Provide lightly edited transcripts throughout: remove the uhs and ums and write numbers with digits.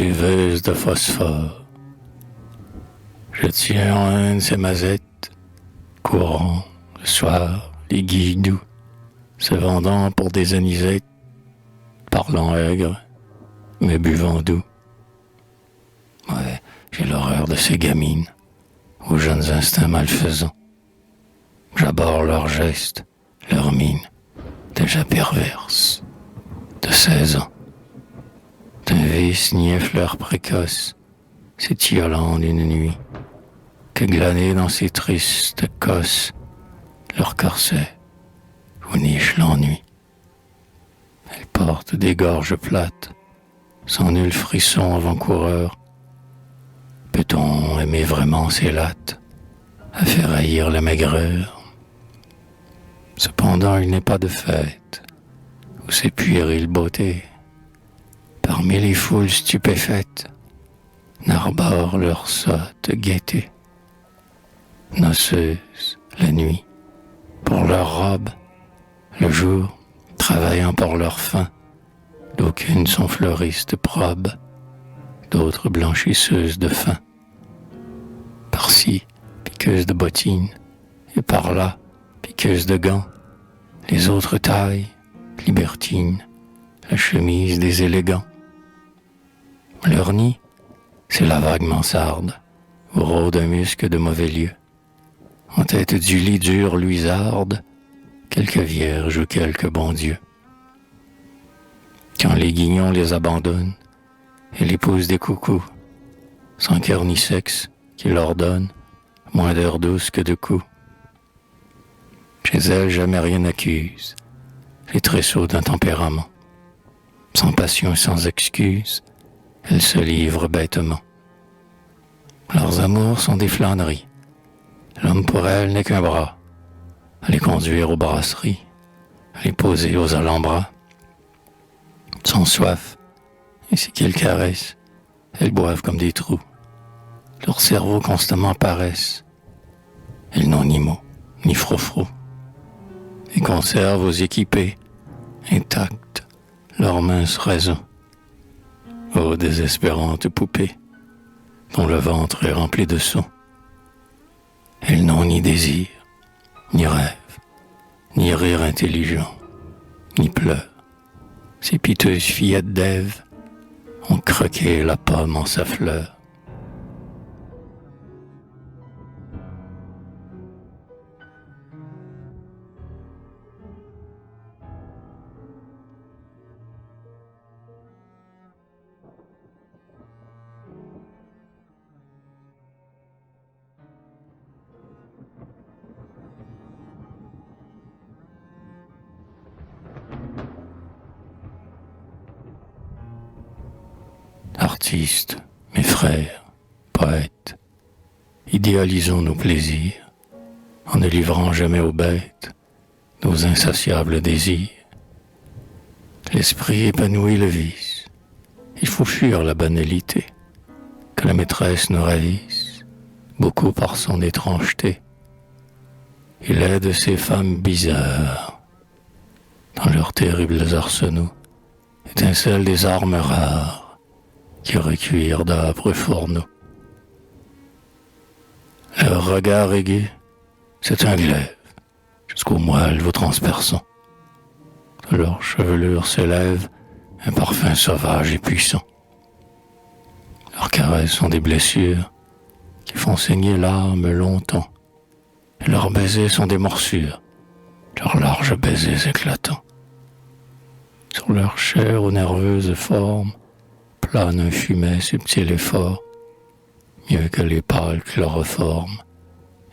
buveuse de phosphore. Je tiens en un de ces mazettes, courant, le soir, les guilles doux, se vendant pour des anisettes, parlant aigre, mais buvant doux. Ouais, j'ai l'horreur de ces gamines, aux jeunes instincts malfaisants. J'abhorre leurs gestes, leurs mines, déjà perverses, de 16 ans. D'un vice niais fleur précoce, s'étiolant d'une nuit, que glaner dans ces tristes cosses, leur corset, où niche l'ennui. Elles portent des gorges plates, sans nul frisson avant-coureur. Peut-on aimer vraiment ces lattes, à faire haïr la maigreur? Cependant, il n'est pas de fête, où ces puériles beautés, parmi les foules stupéfaites, n'arborent leur sotte gaieté. Noceuses, la nuit, pour leurs robes, le jour, travaillant pour leur faim, d'aucunes sont fleuristes probes, d'autres blanchisseuses de faim. Par-ci, piqueuses de bottines, et par-là, piqueuses de gants, les autres tailles, libertines, la chemise des élégants. Leur nid, c'est la vague mansarde, où rôde un musc de mauvais lieu. En tête du lit dur luisarde, quelques vierges ou quelques bons dieux. Quand les guignons les abandonnent, elle épouse des coucous, sans cœur ni sexe, qui leur donne moins d'heures douces que de coups. Chez elle, jamais rien n'accuse les tresseaux d'un tempérament. Sans passion et sans excuse, elles se livrent bêtement. Leurs amours sont des flâneries. L'homme pour elles n'est qu'un bras, à les conduire aux brasseries, à les poser aux alhambras. Sans soif, et si qu'elles caressent, elles boivent comme des trous. Leurs cerveaux constamment paraissent. Elles n'ont ni mots, ni froufrou, et conservent aux équipés, intactes, leurs minces raisons. Ô désespérantes poupées, dont le ventre est rempli de sons. Elles n'ont ni désir, ni rêve, ni rire intelligent, ni pleurs. Ces piteuses fillettes d'Ève ont croqué la pomme en sa fleur. Artistes, mes frères, poètes, idéalisons nos plaisirs, en ne livrant jamais aux bêtes nos insatiables désirs. L'esprit épanouit le vice, il faut fuir la banalité, que la maîtresse nous ravisse, beaucoup par son étrangeté. Il aide ces femmes bizarres, dans leurs terribles arsenaux, étincellent des armes rares, qui recueillirent d'âpres fourneaux. Leur regard aigu, c'est un glaive, jusqu'au moelle vous transperçant. De leur chevelure s'élève un parfum sauvage et puissant. Leurs caresses sont des blessures qui font saigner l'âme longtemps. Et leurs baisers sont des morsures, leurs larges baisers éclatants. Sur leur chair aux nerveuses formes, plane un fumet subtil et fort, mieux que les pâles chloroformes.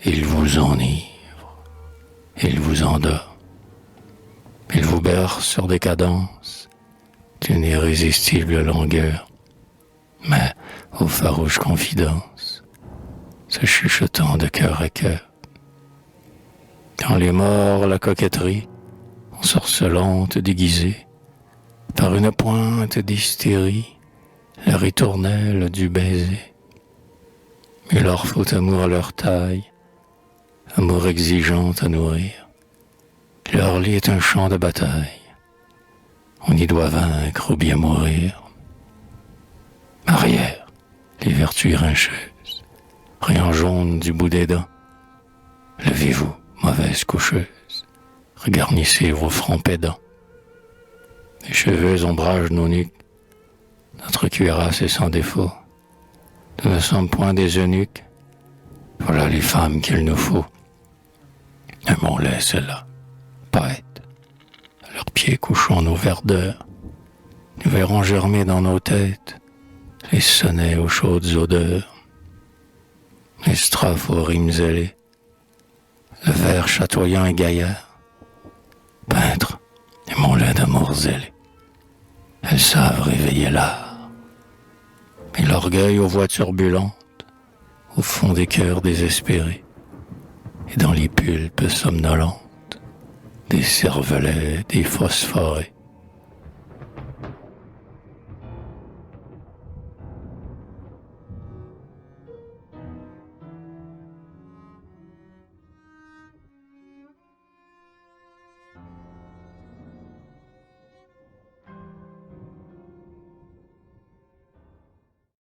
Il vous enivre, il vous endort, il vous berce sur des cadences d'une irrésistible longueur, mais aux farouches confidences, se chuchotant de cœur à cœur. Quand les morts, la coquetterie, ensorcelante déguisée, par une pointe d'hystérie, la ritournelle du baiser. Il leur faut amour à leur taille, amour exigeant à nourrir. Leur lit est un champ de bataille, on y doit vaincre ou bien mourir. Arrière, les vertus grincheuses, rayons jaunes du bout des dents. Levez-vous, mauvaise coucheuse, regarnissez vos fronts pédants. Les cheveux ombragent nos nuques, notre cuirasse est sans défaut. Nous ne sommes point des eunuques, voilà les femmes qu'il nous faut. Aimons-les, celles-là, poètes, à leurs pieds couchons nos verdeurs. Nous verrons germer dans nos têtes les sonnets aux chaudes odeurs, les strophes aux rimes ailées, le vers chatoyant et gaillard. Peintres, aimons-les d'amour zélé, elles savent réveiller l'art. Mais l'orgueil aux voix turbulentes, au fond des cœurs désespérés, et dans les pulpes somnolentes, des cervelets, des phosphorés.